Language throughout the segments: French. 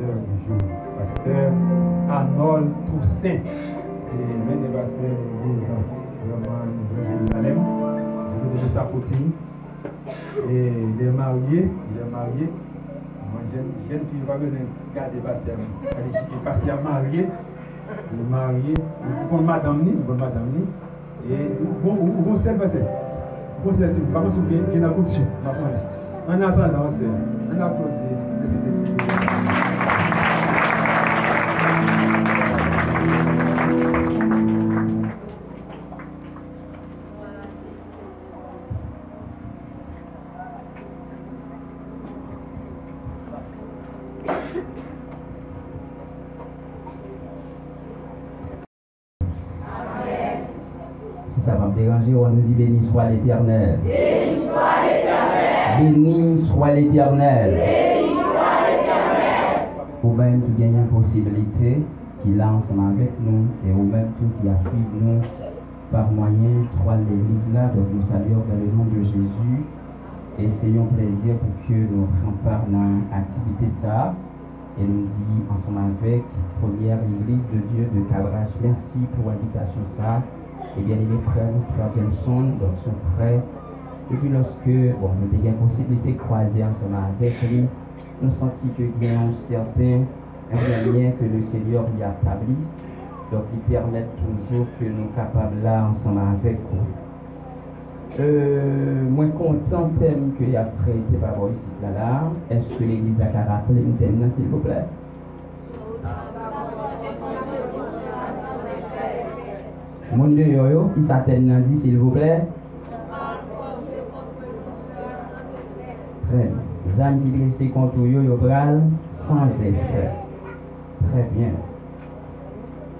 pasteur du jour, pasteur Arnold Toussaint. C'est l'un des pasteurs de l'église vraiment de Jérusalem, du côté de Sapotini. Et il est marié. Moi, jeune fille, pas besoin de garder pasteur. Il est pasteur marié. Il est marié. Bonne madame ni. Et vous savez pas ça. Vous savez pas si vous avez un coup dessus. En attendant, on applaudit le Saint-Esprit. Si ça va me déranger, on nous dit béni soit l'Éternel. Béni soit l'Éternel. Béni soit l'Éternel. Béni soit l'Éternel. Vous-même qui gagnez une possibilité, qui là ensemble avec nous, et vous-même tout qui a suivi nous par moyen trois de l'église là, donc nous saluons dans le nom de Jésus. Et c'est un plaisir pour que nous prenions part dans l'activité ça. Et nous dit ensemble avec première église de Dieu de Cabrage, merci pour l'invitation ça. Et bien aimé frère Jameson, donc son frère. Et puis lorsque nous avons une possibilité de croiser ensemble avec lui, nous sentons qu'il y a un certain lien que le Seigneur lui a établi. Donc il permet toujours que nous sommes capables là ensemble avec vous. Moi content thème que y a traité par vous ici là. Est-ce que l'église a rappelé un thème s'il vous plaît? Monde de yoyo, qui s'attend dit s'il vous plaît? Très bien. Zam qui dressé contre yo bral sans effet. Très bien.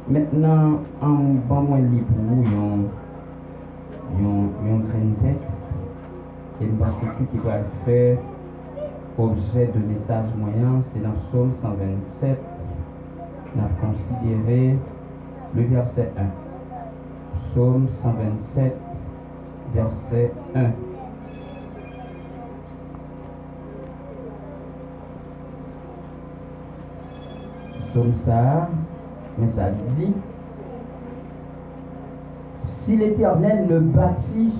Maintenant, en bon moins li pour vous yon train texte et le verset qui va faire objet de message moyen, c'est dans Psaume 127. On a considéré le verset 1. Psaume 127, verset 1. Psaume ça, mais ça dit: si l'Éternel ne bâtit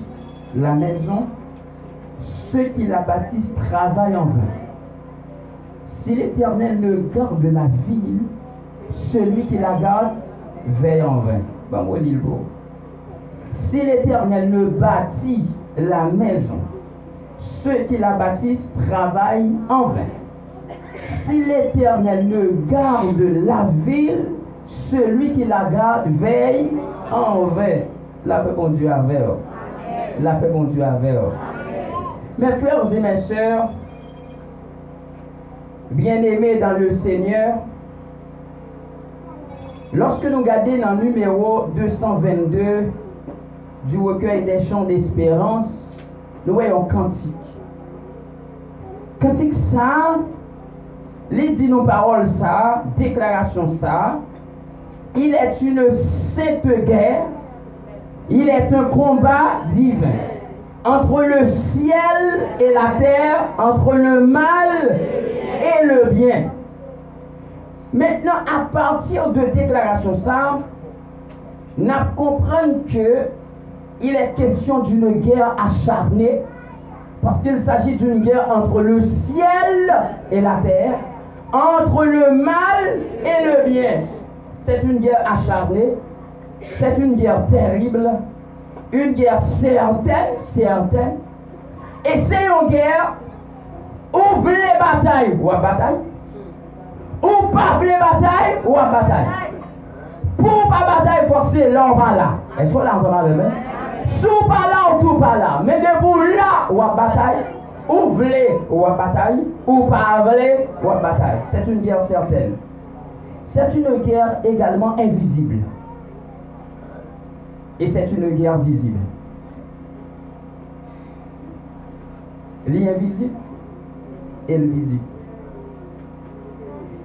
la maison, ceux qui la bâtissent travaillent en vain. Si l'Éternel ne garde la ville, celui qui la garde veille en vain. Bah, moi, il faut. Si l'Éternel ne bâtit la maison, ceux qui la bâtissent travaillent en vain. Si l'Éternel ne garde la ville, celui qui la garde veille en vain. La paix bon Dieu avec eux. La paix bon Dieu avec eux. Mes frères et mes sœurs, bien-aimés dans le Seigneur, lorsque nous regardons dans le numéro 222 du recueil des chants d'espérance, nous voyons cantique. Cantique ça, les dit nos paroles ça, déclaration ça, il est une sainte guerre, il est un combat divin entre le ciel et la terre, entre le mal et le bien. Maintenant, à partir de déclaration ça, nous comprenons que il est question d'une guerre acharnée, parce qu'il s'agit d'une guerre entre le ciel et la terre, entre le mal et le bien. C'est une guerre acharnée, c'est une guerre terrible, une guerre certaine, et c'est une guerre où vous les batailles ou à bataille, ou pas les batailles ou à bataille. Pour pas bataille, forcer là ou pas là. Est-ce que là ensemble avec moi? Sous pas là ou tout pas là. Mais debout là ou à bataille, ou vle ou à bataille, ou pas vle ou à bataille. C'est une guerre certaine. C'est une guerre également invisible. Et c'est une guerre visible. L'invisible et le visible.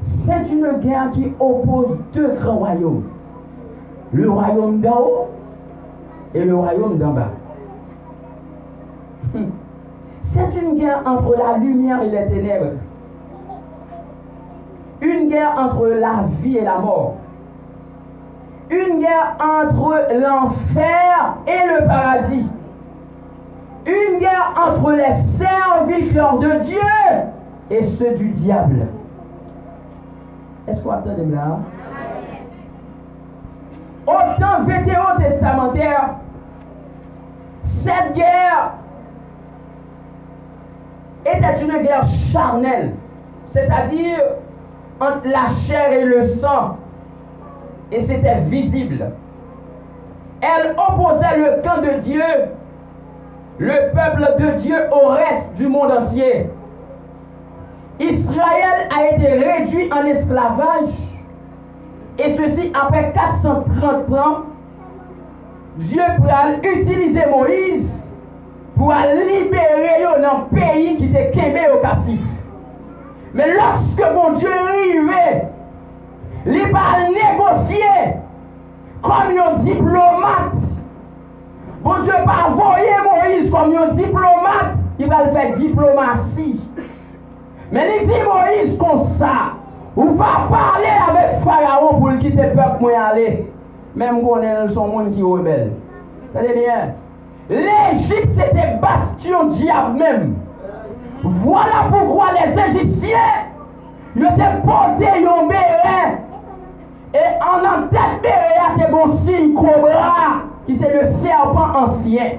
C'est une guerre qui oppose deux grands royaumes. Le royaume d'en haut et le royaume d'en bas. C'est une guerre entre la lumière et les ténèbres. une guerre entre la vie et la mort. Une guerre entre l'enfer et le paradis. Une guerre entre les serviteurs de Dieu et ceux du diable. Est-ce qu'on attend de là? Autant vétérotestamentaire, cette guerre était une guerre charnelle, c'est-à-dire entre la chair et le sang, et c'était visible. Elle opposait le camp de Dieu, le peuple de Dieu, au reste du monde entier. Israël a été réduit en esclavage, et ceci après 430 ans. Dieu a utilisé Moïse pour libérer un pays qui était quémé au captif. Mais lorsque mon Dieu arrivait, il va négocier comme un diplomate. Bon Dieu va envoyer Moïse comme un diplomate, il va le faire diplomatie. Mais il dit Moïse comme ça, on va parler avec Pharaon pour quitter le peuple pour y aller. Même qu'on est son monde qui est rebelle. Tenez bien. L'Égypte c'était bastion diable même. Voilà pourquoi les Égyptiens ils étaient portés un béret. Et en tête béret il y a bon signe cobra qui c'est le serpent ancien.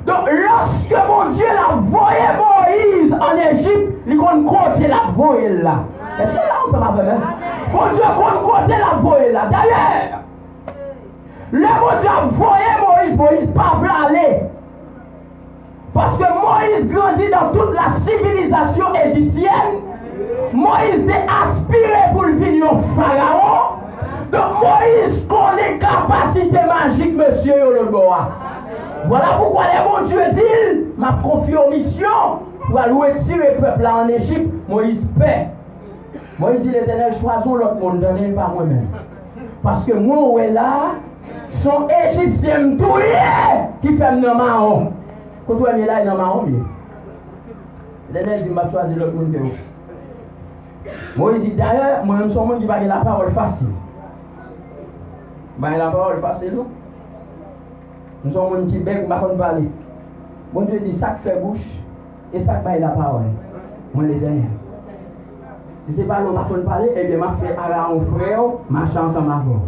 Donc lorsque mon Dieu l'a envoyé Moïse en Égypte, il compte côté la voie là. Est-ce que là on s'en va bien? Mon Dieu compte côté la voie là. D'ailleurs, le bon Dieu a envoyé Moïse pas veut aller. Parce que Moïse grandit dans toute la civilisation égyptienne. Moïse est aspiré pour devenir un pharaon. Donc Moïse connaît capacité magique, monsieur Yoloboa. Voilà pourquoi les bons Dieu dit, m'a confié aux missions pour aller tirer le peuple en Égypte. Moïse paie. Moïse dit l'Éternel, choisons l'autre monde, donnez pas moi-même. Parce que moi, là, sont Égyptiens qui fait un marron. Quand on est là, il y a un marron. L'Éternel dit, m'a choisi l'autre monde. Moïse dit, d'ailleurs, moi, je suis un monde qui va la parole facile. La parole facile, non? Nous sommes un petit bec, nous ne parler. Bon Dieu dit, ça fait bouche et ça fait la parole. Moi, les derniers. Si ce n'est pas l'eau, je ne parler, eh bien, je fais à mon frère, ma chance en ma voix.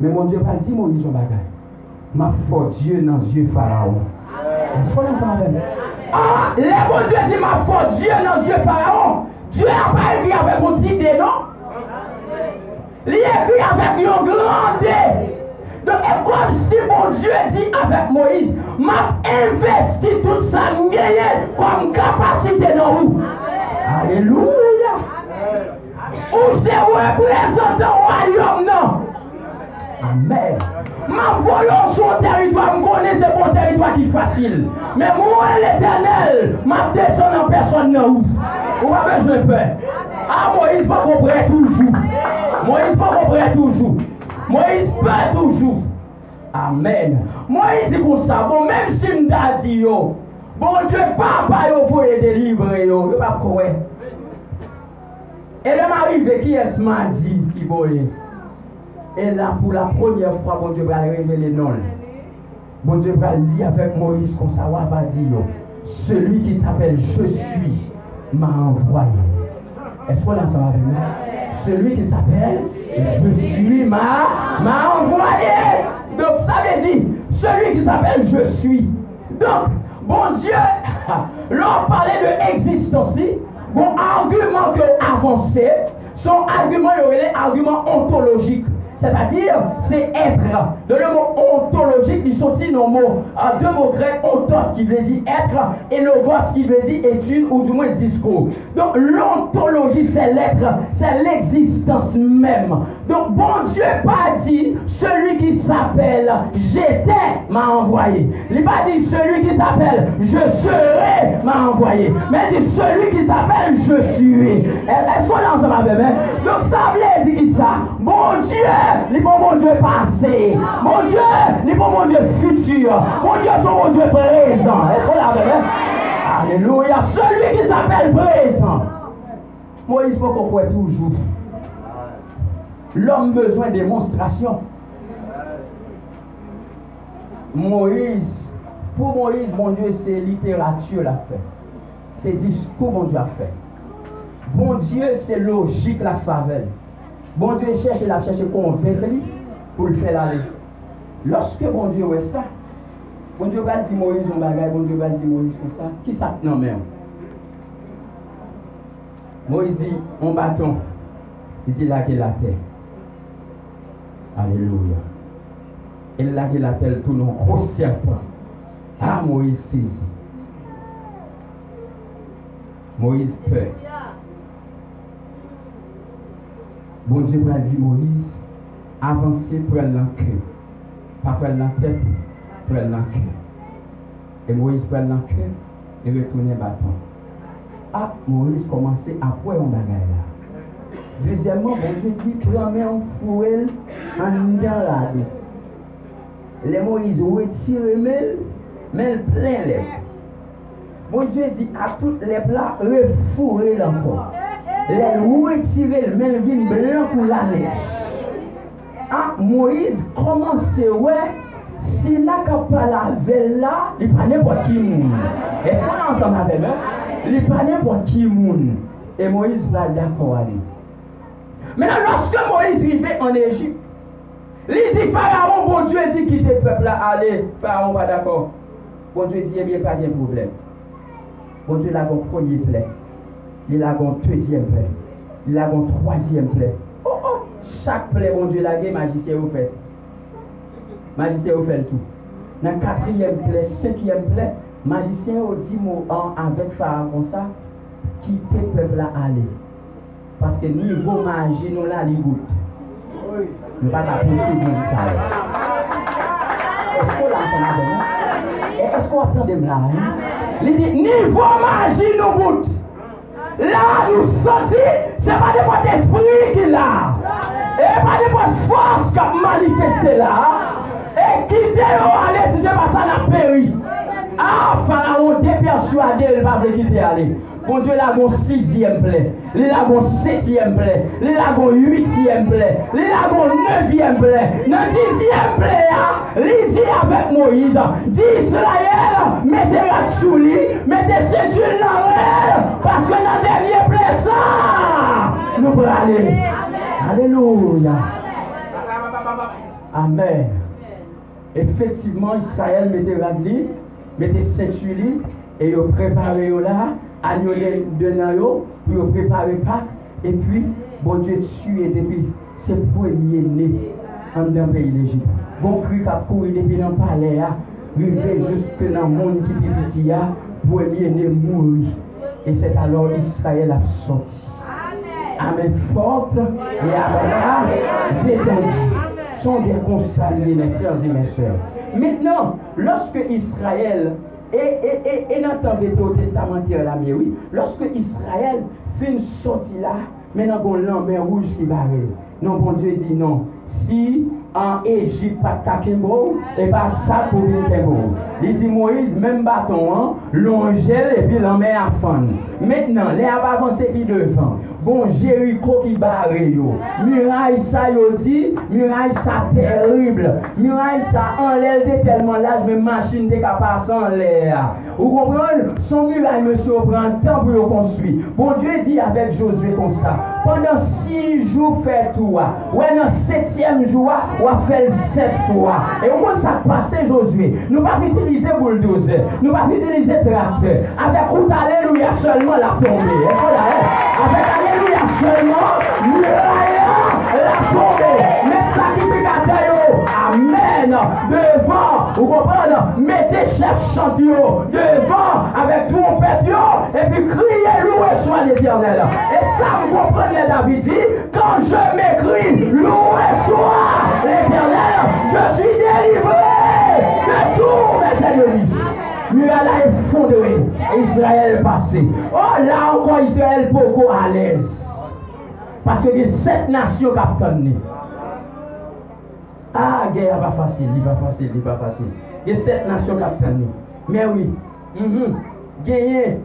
Mais mon Dieu pas dit Moïse son bagage. Ma foi Dieu dans Dieu Pharaon. Est-ce qu'on s'en va? Ah, les bon Dieu dit ma foi Dieu dans Dieu Pharaon. Dieu n'a pas écrit avec une petite idée, non? Il écrit avec une grande idée. Donc, comme si mon Dieu dit avec Moïse, m'a investi tout ça comme capacité dans vous. Alléluia. Ou c'est représentant au royaume, non? Amen. Ma voyance sur le territoire, je connais ce bon territoire qui est facile. Mais moi, l'Éternel, ma descend en personne, non? Ou pas besoin de peur. Ah, Moïse pas comprendre toujours. Moïse pas comprendre toujours. Moïse peut toujours. Amen. Moïse est comme ça. Bon, même si je me dis, bon Dieu, papa, il faut les délivrer, il ne pas croire. Et le m'arrive qui est ce mardi qui voyait. Et là, pour la première fois, bon Dieu va révéler non. Bon Dieu va dire avec Moïse, comme ça, va dire, celui qui s'appelle Je suis m'a envoyé. Est-ce qu'on a ça avec moi? Celui qui s'appelle Je suis m'a envoyé. Donc ça veut dire celui qui s'appelle Je suis. Donc, bon Dieu, l'on parlait de existence, bon argument que avancé, son argument est un argument ontologique. C'est-à-dire, c'est être. De le mot ontologique, il sortit nos mots. Deux mots grecs, ontos qui veut dire être, et logos qui veut dire étude ou du moins discours. Donc, l'ontologie, c'est l'être, c'est l'existence même. Donc, bon Dieu pas dit celui qui s'appelle j'étais m'a envoyé. Il n'a pas dit celui qui s'appelle je serai m'a envoyé. Mais il dit celui qui s'appelle je suis. Est-ce qu'on est ensemble avec moi? Donc, ça veut dire qui ça? Bon Dieu! Les bon Dieu passé, mon Dieu, les bon Dieu futur, mon Dieu, son bon Dieu présent. Est-ce qu'on l'a vu? Alléluia. Celui qui s'appelle présent. Moïse faut qu'on croit toujours. L'homme besoin de démonstration. Moïse, pour Moïse, mon Dieu, c'est littérature la fait. C'est discours, mon Dieu, a fait. Bon Dieu, c'est logique la favelle. Bon Dieu cherche la cherche convaincre pour le faire aller. Lorsque bon Dieu voit ça, bon Dieu va dire Moïse un bagage, bon Dieu va dire Moïse comme ça, qui ça non même? Moïse dit, on bâton. Il dit là qu'il la terre. Alléluia. Et là qu'il la terre, tout nos gros serpent. Ah, Moïse saisit. Moïse peur. Bon Dieu va dire Moïse, avancez pour la queue. Pas pour la tête, pour la queue. Et Moïse prend la queue et retourne le bâton. Ah, Moïse commençait à pouvoir un bagage là. Deuxièmement, bon Dieu dit, prends un fouet en dedans là. Les Moïse retire mais plein les. Bon Dieu dit à toutes les plats, refourrez encore. Les retirer, mais vin blanc pour la neige. Ah, Moïse commence, ouais, si la capa la veille là, il n'y a pas n'importe qui moun. Est-ce qu'on est ensemble avec moi? Il n'y a pas n'importe qui moun. Et Moïse va d'accord aller. Maintenant, lorsque Moïse arrivait en Égypte, il dit Pharaon, bon Dieu dit quitter le peuple là, allez, Pharaon pas d'accord. Bon Dieu dit, eh bien, pas de problème. Bon Dieu a un premier plaie. Il a un deuxième plaie. Il a un troisième plaie. Oh, oh. Chaque plaie, bon Dieu, la magicien au fait. Magicien au fait tout. Dans la quatrième plaie, cinquième plaie, magicien au dit avec Pharaon ça, quitter le peuple là aller. Parce que niveau magie, nous là, il goûte. Nous ne pouvons pas poursuivre ça. Est-ce qu'on l'a ensemble? Est-ce qu'on attend de là? Il dit, niveau magie, nous goûte. Là, nous sortis, ce n'est pas de votre esprit qui l'a. Et pas de votre force qui a manifesté là. Et qui déroule aller, si ce n'est pas ça, la péri. Ah, Pharaon dépersuadé, il ne va pas quitter aller. Bon Dieu, il a mon sixième plaie, il a mon septième plaie, il a mon huitième plaie, il a mon neuvième plaie. Dans le dixième plaie, il dit avec Moïse, dit Israël, mettez la sous lui, mettez ceinture dans elle, parce que dans le dernier plaie, ça, nous pouvons aller. Alléluia. Amen. Effectivement, Israël mettez la lui, mettez ceinture lui, et il préparé là. Agneau de Nayo, pour préparer Pâques, et puis, bon Dieu tue depuis ce premier né en dans le pays d'Égypte. Bon cri qui a couru depuis dans le palais, arrivé jusque dans le monde qui est petit, premier né mourir. Et c'est alors Israël a sorti. Amen forte et Amen étendues sont des consagrés, mes frères et mes soeurs. Maintenant, lorsque Israël et dans le temps au testamentaire là, mais oui, lorsque Israël fait une sortie là, maintenant on a l'ambert rouge qui barre. Non, bon Dieu dit non. Si en Égypte pas de Kakembo, et pas ça pour une Kembo. Il dit Moïse, même bâton, l'ongel et puis l'emmène à fond. Maintenant, les avancés puis devant. Bon Jéricho qui barre yo. Muraille ça yo dit, muraille ça terrible. Muraille ça en l'air tellement large, même machine de capacité en l'air. Vous comprenez? Son muraille, monsieur, prend temps pour le construire. Bon Dieu dit avec Josué comme ça. Pendant 6 jours, fait tout. Ouais, dans le 7e jour, on va faire 7 fois. Et au moins, ça passe, Josué. Nous ne pouvons pas utiliser bulldozer. Nous ne pouvons pas utiliser tracteur. Avec route, alléluia, seulement la tombée. Avec alléluia, seulement la tombée. Mais sacrificateur, amen. Devant, vous comprenez? Mettez chef chantier devant, avec trompette, et puis criez, louez soit l'Éternel. Et ça, vous comprenez, David dit, quand je m'écris, louez soit l'Éternel, je suis délivré de tous mes ennemis. Muraille a effondré, Israël est passé. Oh là encore, Israël est beaucoup à l'aise. Parce que il y a 7 nations qui attendent. Ah, guerre n'est pas facile, il n'est pas facile, il n'est pas facile. Il y a 7 nations qui attendent. Mais oui, gagner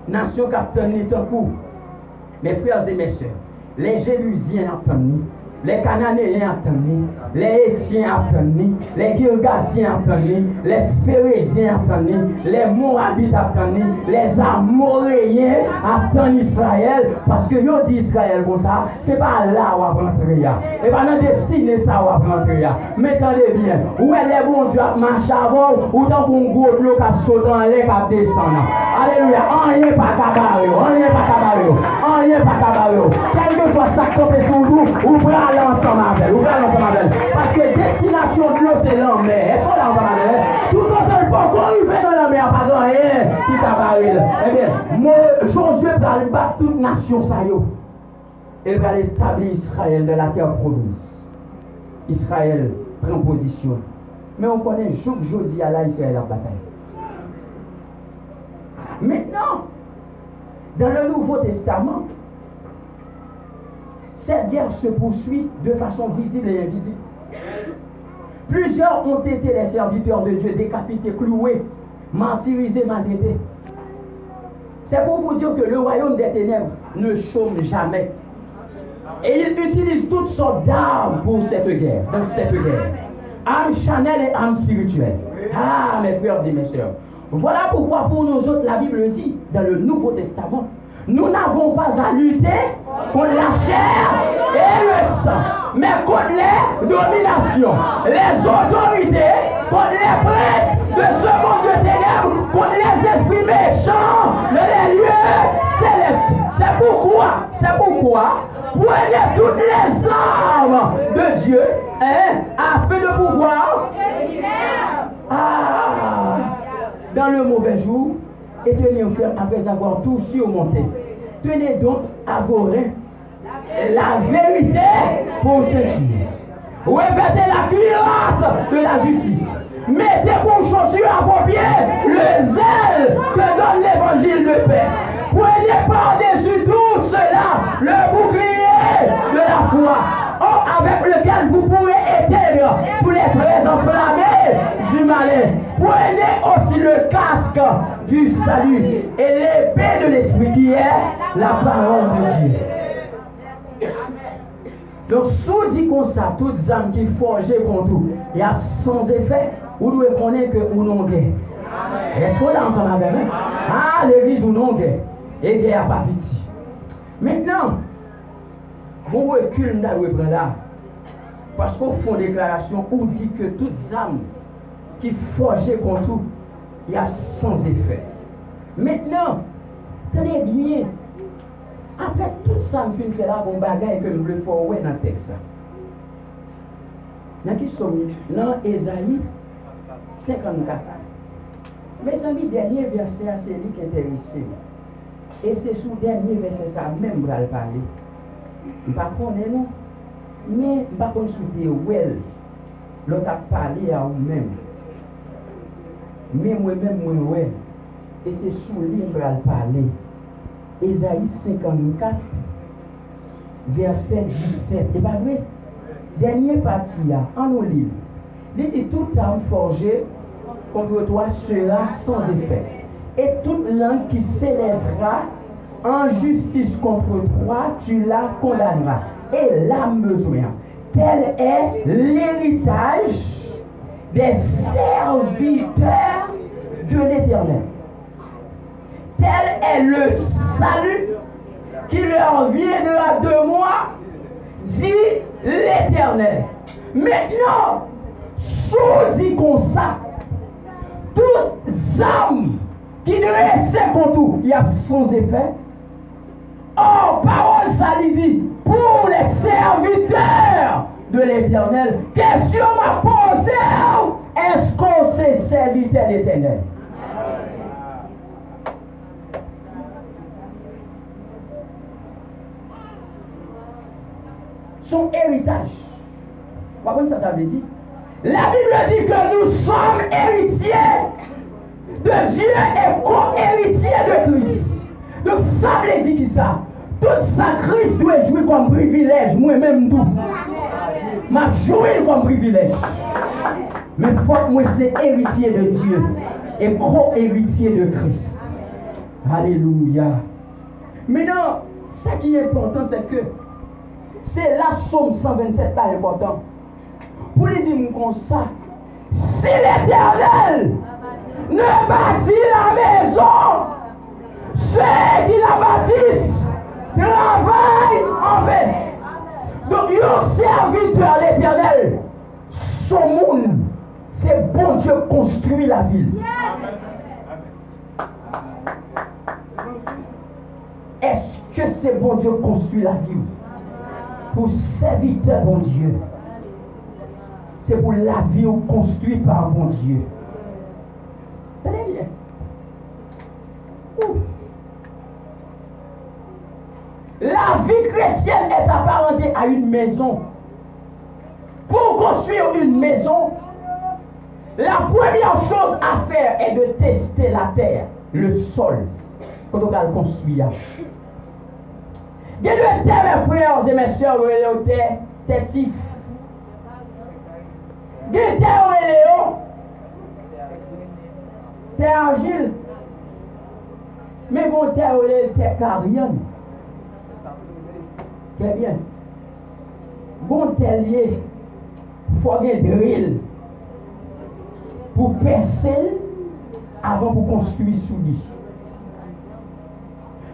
nation qui attendent tant coup. Mes frères et mes sœurs, les Jérusiens attendent, les Cananéens attendent, les Étiens attendent, les Girgasiens attendent, les Phérésiens attendent, les Moabites attendent, les Amoréens attendent Israël, parce que yo dit Israël comme ça, c'est pas là où on va rentrer, et pas dans la destinée ça où on va rentrer. Mais attendez bien, où est les bons Dieu marche avant, ou dans un gros bloc qui saute dans l'air qui descend. Alléluia, rien pas cabaret, rien pas cabaret, rien pas cabaret. Quel que soit ça qui sur nous, ou bras l'ensemble avec, ou bras l'ensemble avec. Parce que destination de l'eau c'est la mer. Est-ce qu'on l'a ensemble avec? Tout autant le pont qu'on arrive dans la mer, pas grand rien qui cabaret. Eh bien, moi, Josué va battre toute nation ça yo. Il va établir Israël de la terre promise. Israël prend position. Mais on connaît jour jeudi à la Israël la bataille. Maintenant, dans le Nouveau Testament, cette guerre se poursuit de façon visible et invisible. Plusieurs ont été les serviteurs de Dieu décapités, cloués, martyrisés, maltraités. C'est pour vous dire que le royaume des ténèbres ne chôme jamais. Et il utilise toutes sortes d'armes pour cette guerre, dans cette guerre. Armes charnelles et armes spirituelles. Ah, mes frères et mes sœurs. Voilà pourquoi pour nous autres, la Bible dit, dans le Nouveau Testament, nous n'avons pas à lutter contre la chair et le sang, mais contre les dominations, les autorités, contre les princes de ce monde de ténèbres, contre les esprits méchants dans les lieux célestes. C'est pourquoi, prenez toutes les armes de Dieu, afin de pouvoir dans le mauvais jour et tenir ferme après avoir tout surmonté. Tenez donc à vos reins la vérité pour ceinture. Revêtez la cuirasse de la justice. Mettez pour chaussure à vos pieds le zèle que donne l'évangile de paix. Prenez par-dessus tout cela le bouclier de la foi, avec lequel vous pourrez éteindre tous les traits enflammés du malin. Prenez aussi le casque du salut et l'épée de l'esprit qui est la parole de Dieu. Donc, si on dit comme ça, toutes âmes qui forgent contre vous, il y a sans effet, vous devez connaître que vous n'avez pas guerre. Est-ce qu'on est ensemble avec moi? Ah, l'église, vous n'avez pas guerre. Et guerre pas petit. Maintenant, vous reculez dans le reprend là. Parce qu'on fait une déclaration où dit que toutes âmes qui forgent contre vous, il y a sans effet. Maintenant, tenez bien. Après tout ça, je vais faire là bon bagage que je veux faire dans le texte. Dans qui sommes dans Ésaïe 54. Mes amis, dernier verset, c'est lui qui est intéressé. Et c'est sous le dernier verset, ça même va le parler. Je ne sais pas non, mais je ne sais pas consulter well. L'autre a parlé à vous-même. Mais moi-même, moi, ouais. Et c'est sous lui que je vais parler. Ésaïe 54, verset 17. C'est pas vrai? Dernière partie là, en nos livres. Il dit toute arme forgée contre toi sera sans effet. Et toute langue qui s'élèvera en justice contre toi, tu la condamneras. Et là, besoin. Tel est l'héritage des serviteurs de l'Éternel. Tel est le salut qui leur viendra de moi, dit l'Éternel. Maintenant, sous dit comme ça, toutes âmes qui ne restent contre tout, il y a sans effet. Oh, parole, ça lui dit, pour les serviteurs de l'Éternel, question m'a posée, est-ce qu'on s'est serviteur de l'Éternel? Son héritage. Vous comprenez ça veut dire? La Bible dit que nous sommes héritiers de Dieu et co-héritiers de Christ. Donc ça veut dire qui ça? Tout ça, Christ doit jouer comme privilège, moi-même tout. M'a joué comme privilège. Mais il faut que moi c'est héritier de Dieu et co-héritier de Christ. Alléluia. Maintenant, Ce qui est important, c'est que c'est la Somme 127 là important. Pour lui dire comme ça, si l'Éternel ne bâtit la maison, ceux qui la bâtissent travaillent en vain. Donc, un serviteur à l'Éternel, son monde, c'est bon Dieu construit la ville. Est-ce que c'est bon Dieu construit la ville? Pour serviteur bon Dieu. C'est pour la vie construite par bon Dieu. Tenez bien. Ouh. La vie chrétienne est apparentée à une maison. Pour construire une maison, la première chose à faire est de tester la terre, le sol, quand on va le construire. Il y a deux terres, mes frères et mes soeurs, terre tif. Il y a deux terre argile. Mais bon, terre carrière. Très bien. Bon tellier, il faut un drill pour percer avant de construire sous lui.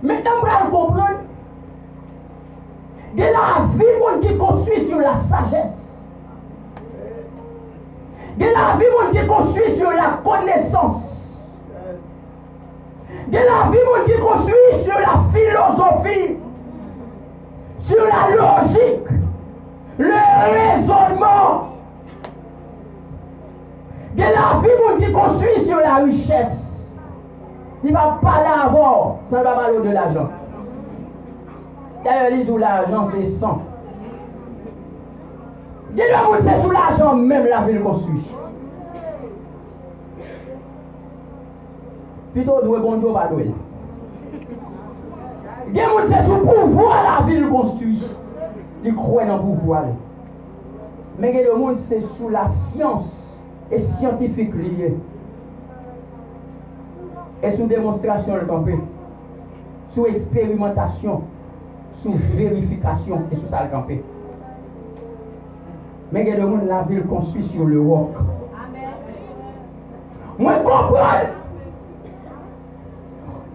Maintenant, vous allez comprendre que la vie qui construit sur la sagesse, que la vie qui construit sur la connaissance, que la vie qui construit sur la philosophie, sur la logique, le raisonnement, de la vie qui construit sur la richesse. Il ne va pas l'avoir sans va parler de l'argent. D'ailleurs, il dit l'argent c'est 100. Dis-le, c'est sous l'argent même la ville construit. Plutôt, nous bon Dieu va douer. C'est sous pouvoir la ville construit. Il croit dans le pouvoir. Mais le monde c'est sous la science et scientifique liée. Et sous démonstration le campé. Sous expérimentation, sous vérification et sous ça le campé. Mais le monde la ville construit sur le roc. Moi je comprends.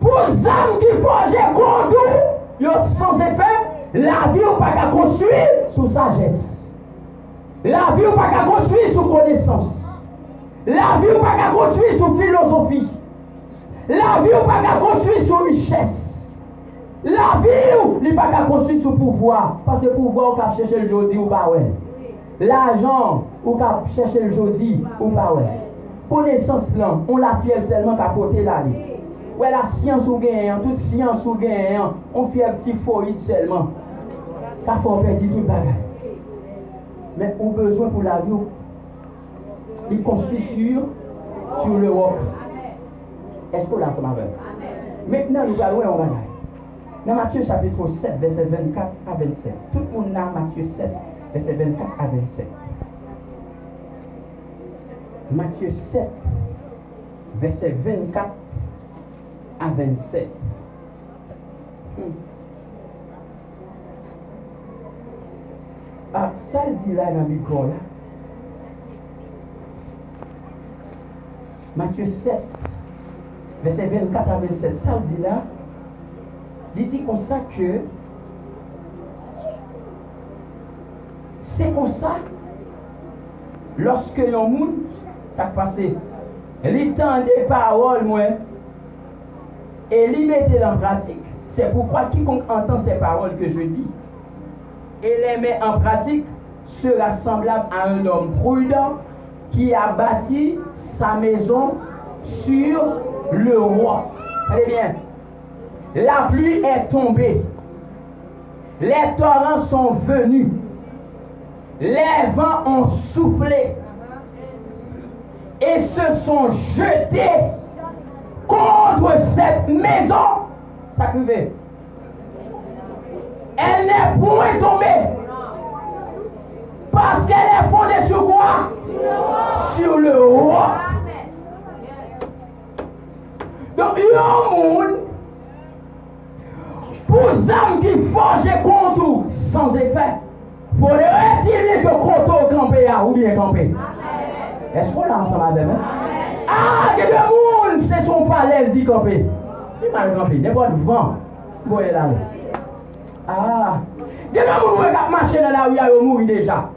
Pour âmes qui forgent contour, sans effet, la vie n'est pas construire sous sagesse. La vie n'est pas construire sous connaissance. La vie n'est pas construire sous philosophie. La vie n'est pas construire sous richesse. La vie n'est pas construire sous pouvoir. Parce que le pouvoir, on va chercher le jeudi ou pas. L'argent, on va chercher le jeudi ou pas. Connaissance, là, on la fière seulement qu'à côté là. Ouais, la science ou gagne, toute science ou gagne, on fait un petit foyer seulement. Car il faut perdre tout le bagage. Mais on a besoin pour la vie. Il construit sur le roc. Est-ce que là, ça m'a fait? Maintenant, nous allons en bagage. Dans Matthieu chapitre 7, verset 24 à 27. Tout le monde a Matthieu 7, verset 24 à 27. Matthieu 7, verset 24 à 27. Ah, ça le dit là dans le micro là. Matthieu 7, verset 24 à 27. Ça le dit là. Il dit comme ça que c'est comme ça lorsque le monde ça passé, il tend des paroles moi et les mettait en pratique. C'est pourquoi quiconque entend ces paroles que je dis et les met en pratique sera semblable à un homme prudent qui a bâti sa maison sur le roc. Très bien. La pluie est tombée. Les torrents sont venus. Les vents ont soufflé. Et se sont jetés contre cette maison. Ça crevait. Elle n'est point tombée. Parce qu'elle est fondée sur quoi? Sur le roc. Donc, il y a un monde pour âmes qui forgent contre sans effet. Faut le retirer que contre camper ou bien camper. Est-ce qu'on est ensemble avec moi? Ah, que le monde, c'est son falaise dit camper. Il m'a camper, n'importe vent. Bon, est là. Ah, que le monde qui marche dans la rue, il a mouru déjà.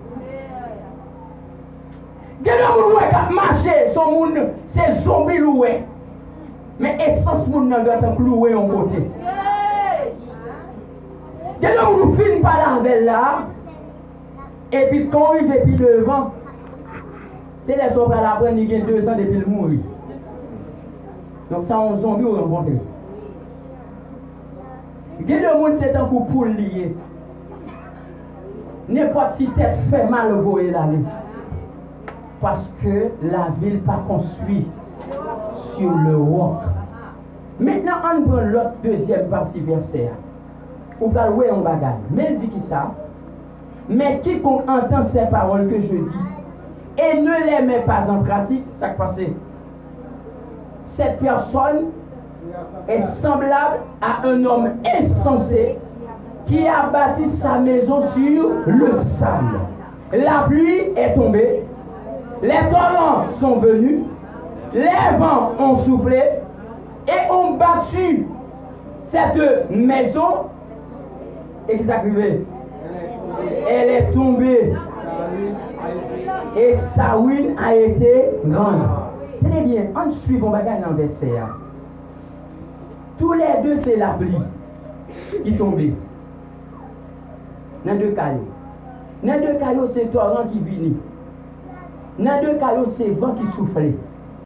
Que le monde qui marche, son monde, c'est zombie loué. Mais essence monde n'a pas cloué en côté. Que le monde finit par la veille là. Et puis quand il fait devant, c'est les autres à la prendre, il gagne 200 depuis le mourir. Donc ça, on zombie ou rencontré. Le monde c'est un coup pour lier. N'importe si tête fait mal, vous voyez l'aller. Parce que la ville pas construite sur le roc. Maintenant, on prend l'autre deuxième partie verset. Ou pas louer un bagage. Mais il dit qui ça? Mais quiconque entend ces paroles que je dis et ne les met pas en pratique, ça qui passe. Cette personne est semblable à un homme insensé qui a bâti sa maison sur le sable. La pluie est tombée, les torrents sont venus, les vents ont soufflé et ont battu cette maison. Et qu'est-ce qui est arrivé? Elle est tombée et sa ruine a été grande. Tenez bien, en suivant bagage dans le verset, tous les deux c'est la pluie qui tombait. Dans deux cailloux. Dans deux cailloux c'est torrent qui vient. Dans deux cailloux c'est vent qui soufflait.